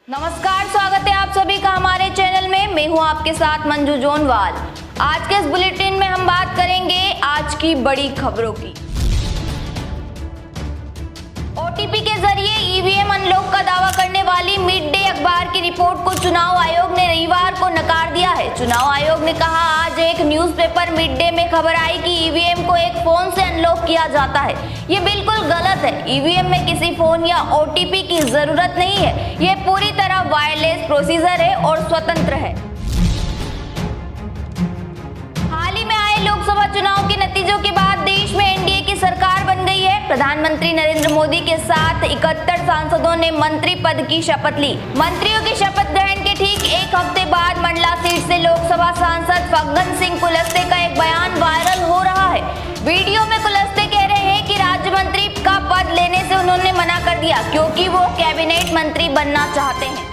नमस्कार, स्वागत है आप सभी का हमारे चैनल में। मैं हूं आपके साथ मंजू जोनवाल। आज के इस बुलेटिन में हम बात करेंगे आज की बड़ी खबरों की। ओटीपी के जरिए ईवीएम अनलॉक का दावा करने वाली मिड डे अखबार की रिपोर्ट को चुनाव आयोग ने रविवार को नकार दिया है। चुनाव आयोग ने कहा, आज एक न्यूज़पेपर मिड डे में खबर आई कि ईवीएम को एक फोन से अनलॉक किया जाता है। ये बिल्कुल गलत है। ईवीएम में किसी फोन या ओटीपी की जरूरत नहीं है। ये पूरी तरह वायरलेस प्रोसीजर है और स्वतंत्र है। हाल ही में आए लोकसभा चुनाव के नतीजों के बाद देश में एनडीए की सरकार बन गई है। प्रधानमंत्री नरेंद्र मोदी के साथ 71 सांसदों ने मंत्री पद की शपथ ली। मंत्रियों की शपथ ग्रहण के ठीक एक हफ्ते बाद मंडला सीट से लोकसभा सांसद फग्गन सिंह कुलस्ते का एक बयान वायरल हो रहा है। वीडियो में कुलस्ते कह रहे हैं कि राज्य मंत्री का पद लेने से उन्होंने मना कर दिया क्योंकि वो कैबिनेट मंत्री बनना चाहते हैं।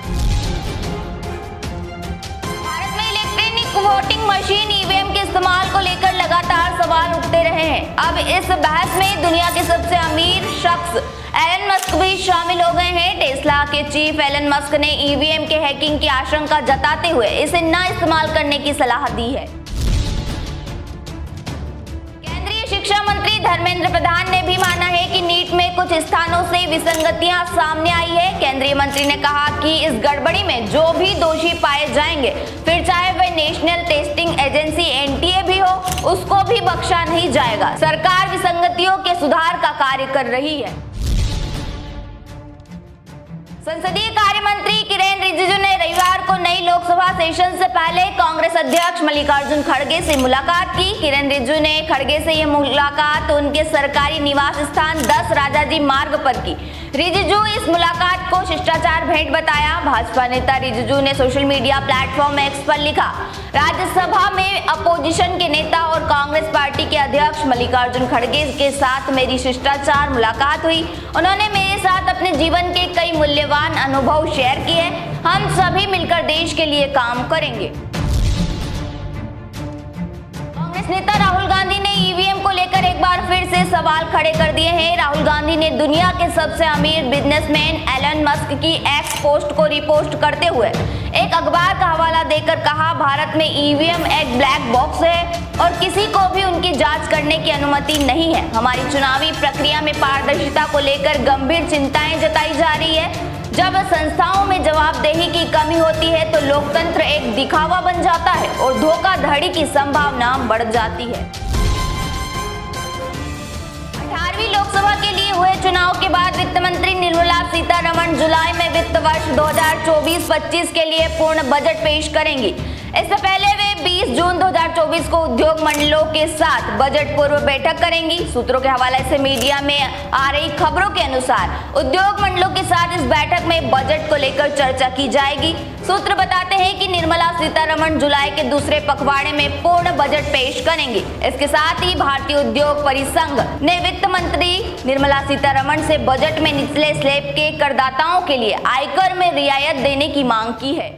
भारत में इलेक्ट्रॉनिक वोटिंग मशीन ईवीएम के इस्तेमाल को लेकर लगातार सवाल उठते रहे हैं। अब इस बहस में दुनिया के सबसे अमीर शख्स एलन मस्क भी शामिल हो गए हैं। टेस्ला के चीफ एलन मस्क ने ईवीएम के हैकिंग की आशंका जताते हुए इसे न इस्तेमाल करने की सलाह दी है। शिक्षा मंत्री धर्मेंद्र प्रधान ने भी माना है कि नीट में कुछ स्थानों से विसंगतियां सामने आई है। केंद्रीय मंत्री ने कहा कि इस गड़बड़ी में जो भी दोषी पाए जाएंगे, फिर चाहे वह नेशनल टेस्टिंग एजेंसी एनटीए भी हो, उसको भी बख्शा नहीं जाएगा। सरकार विसंगतियों के सुधार का कार्य कर रही है। संसदीय कार्य मंत्री किरेन रिजिजू ने रविवार को नई लोकसभा सेशन से पहले कांग्रेस अध्यक्ष मल्लिकार्जुन खड़गे से मुलाकात की। किरेन रिजिजू ने खड़गे से यह मुलाकात उनके सरकारी निवास स्थान 10 राजाजी मार्ग पर की। रिजिजू इस मुलाकात को शिष्टाचार भेंट बताया। भाजपा नेता रिजिजू ने सोशल मीडिया प्लेटफॉर्म एक्स पर लिखा, राज्यसभा में अपोजिशन के नेता और कांग्रेस पार्टी के अध्यक्ष मल्लिकार्जुन खड़गे के साथ मेरी शिष्टाचार मुलाकात हुई। उन्होंने मेरे साथ अपने जीवन के कई मूल्यवान अनुभव शेयर किए। हम सभी मिलकर देश के लिए काम करेंगे। कांग्रेस नेता राहुल गांधी ने ईवीएम को लेकर एक बार फिर से सवाल खड़े कर दिए हैं। राहुल गांधी ने दुनिया के सबसे अमीर बिजनेसमैन एलन मस्क की एक्स पोस्ट को रिपोस्ट करते हुए एक अखबार का हवाला देकर कहा, भारत में ईवीएम एक ब्लैक बॉक्स है और किसी को भी उनकी जांच करने की अनुमति नहीं है। हमारी चुनावी प्रक्रिया में पारदर्शिता को लेकर गंभीर चिंताएं जताई जा रही है। जब संस्थाओं में जवाबदेही की कमी होती है तो लोकतंत्र एक दिखावा बन जाता है और धोखाधड़ी की संभावना बढ़ जाती है। 18वीं लोकसभा के लिए हुए चुनाव के बाद वित्त मंत्री निर्मला सीतारमण जुलाई में वित्त वर्ष 2024-25 के लिए पूर्ण बजट पेश करेंगी। इससे पहले वे 20 जून 2024 को उद्योग मंडलों के साथ बजट पूर्व बैठक करेंगी। सूत्रों के हवाले से मीडिया में आ रही खबरों के अनुसार उद्योग मंडलों के साथ इस बैठक में बजट को लेकर चर्चा की जाएगी। सूत्र बताते हैं कि निर्मला सीतारमण जुलाई के दूसरे पखवाड़े में पूर्ण बजट पेश करेंगी। इसके साथ ही भारतीय उद्योग परिसंघ ने वित्त मंत्री निर्मला सीतारमण से बजट में निचले स्लैब के करदाताओं के लिए आयकर में रियायत देने की मांग की है।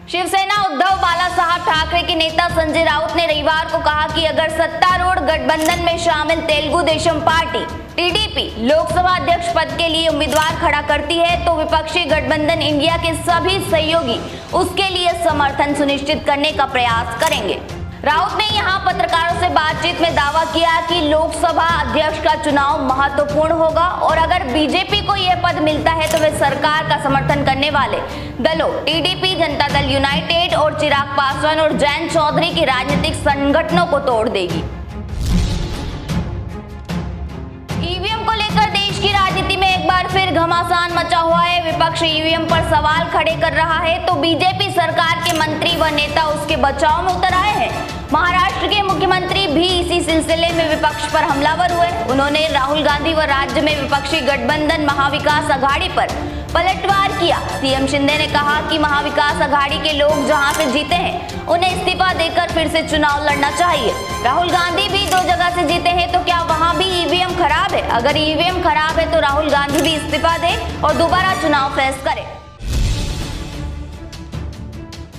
शिवसेना उद्धव बाला साहब ठाकरे के नेता संजय राउत ने रविवार को कहा कि अगर सत्तारूढ़ गठबंधन में शामिल तेलुगु देशम पार्टी टीडीपी लोकसभा अध्यक्ष पद के लिए उम्मीदवार खड़ा करती है तो विपक्षी गठबंधन इंडिया के सभी सहयोगी उसके लिए समर्थन सुनिश्चित करने का प्रयास करेंगे। राउत ने यहां पत्रकारों से बातचीत में दावा किया कि लोकसभा अध्यक्ष का चुनाव महत्वपूर्ण होगा और अगर बीजेपी को यह पद मिलता है तो वे सरकार का समर्थन करने वाले दलों टीडीपी, जनता दल यूनाइटेड और चिराग पासवान और जयंत चौधरी की राजनीतिक संगठनों को तोड़ देगी। ईवीएम को लेकर देश की राजनीति में एक बार फिर घमासान मचा हुआ है। विपक्ष ईवीएम पर सवाल खड़े कर रहा है तो बीजेपी सरकार के मंत्री व नेता उसके बचाव में उतर आए हैं। महाराष्ट्र के मुख्यमंत्री भी इसी सिलसिले में विपक्ष पर हमलावर हुए। उन्होंने राहुल गांधी व राज्य में विपक्षी गठबंधन महाविकास अघाड़ी पर पलटवार किया। सीएम शिंदे ने कहा कि महाविकास अघाड़ी के लोग जहां से जीते हैं उन्हें इस्तीफा देकर फिर से चुनाव लड़ना चाहिए। राहुल गांधी भी 2 जगह से जीते हैं तो क्या वहां भी ईवीएम खराब है? अगर ईवीएम खराब है तो राहुल गांधी भी इस्तीफा दे और दोबारा चुनाव फेस करे।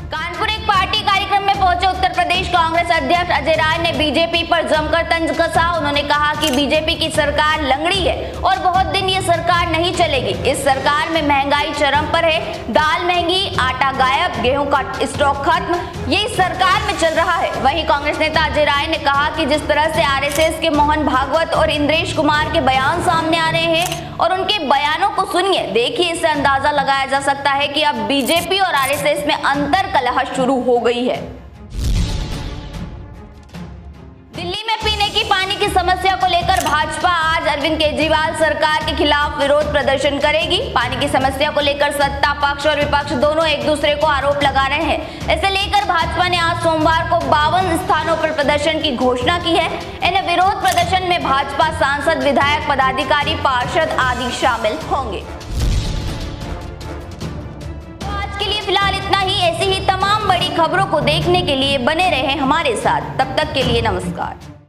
कानपुर एक पार्टी कार्यक्रम में में पहुंचे उत्तर प्रदेश कांग्रेस अध्यक्ष अजय राय ने बीजेपी पर जमकर तंज कसा। उन्होंने कहा कि बीजेपी की सरकार लंगड़ी है और बहुत दिन ये सरकार नहीं चलेगी। इस सरकार में महंगाई चरम पर है, दाल महंगी, आटा गायब, गेहूं का स्टॉक खत्म, ये इस सरकार में चल रहा है। वहीं कांग्रेस नेता अजय राय ने कहा कि जिस तरह से आरएसएस के मोहन भागवत और इंद्रेश कुमार के बयान सामने आ रहे हैं और उनके बयानों को सुनिए, देखिए, इससे अंदाजा लगाया जा सकता है कि अब बीजेपी और आरएसएस में अंतर कलह शुरू हो गई है। दिल्ली में पीने की पानी की समस्या को लेकर भाजपा आज अरविंद केजरीवाल सरकार के खिलाफ विरोध प्रदर्शन करेगी। पानी की समस्या को लेकर सत्ता पक्ष और विपक्ष दोनों एक दूसरे को आरोप लगा रहे हैं। इसे लेकर भाजपा ने आज सोमवार को 52 स्थानों पर प्रदर्शन की घोषणा की है। इन विरोध प्रदर्शन में भाजपा सांसद, विधायक, पदाधिकारी, पार्षद आदि शामिल होंगे। के लिए फिलहाल इतना ही। ऐसी ही तमाम बड़ी खबरों को देखने के लिए बने रहें हमारे साथ। तब तक के लिए नमस्कार।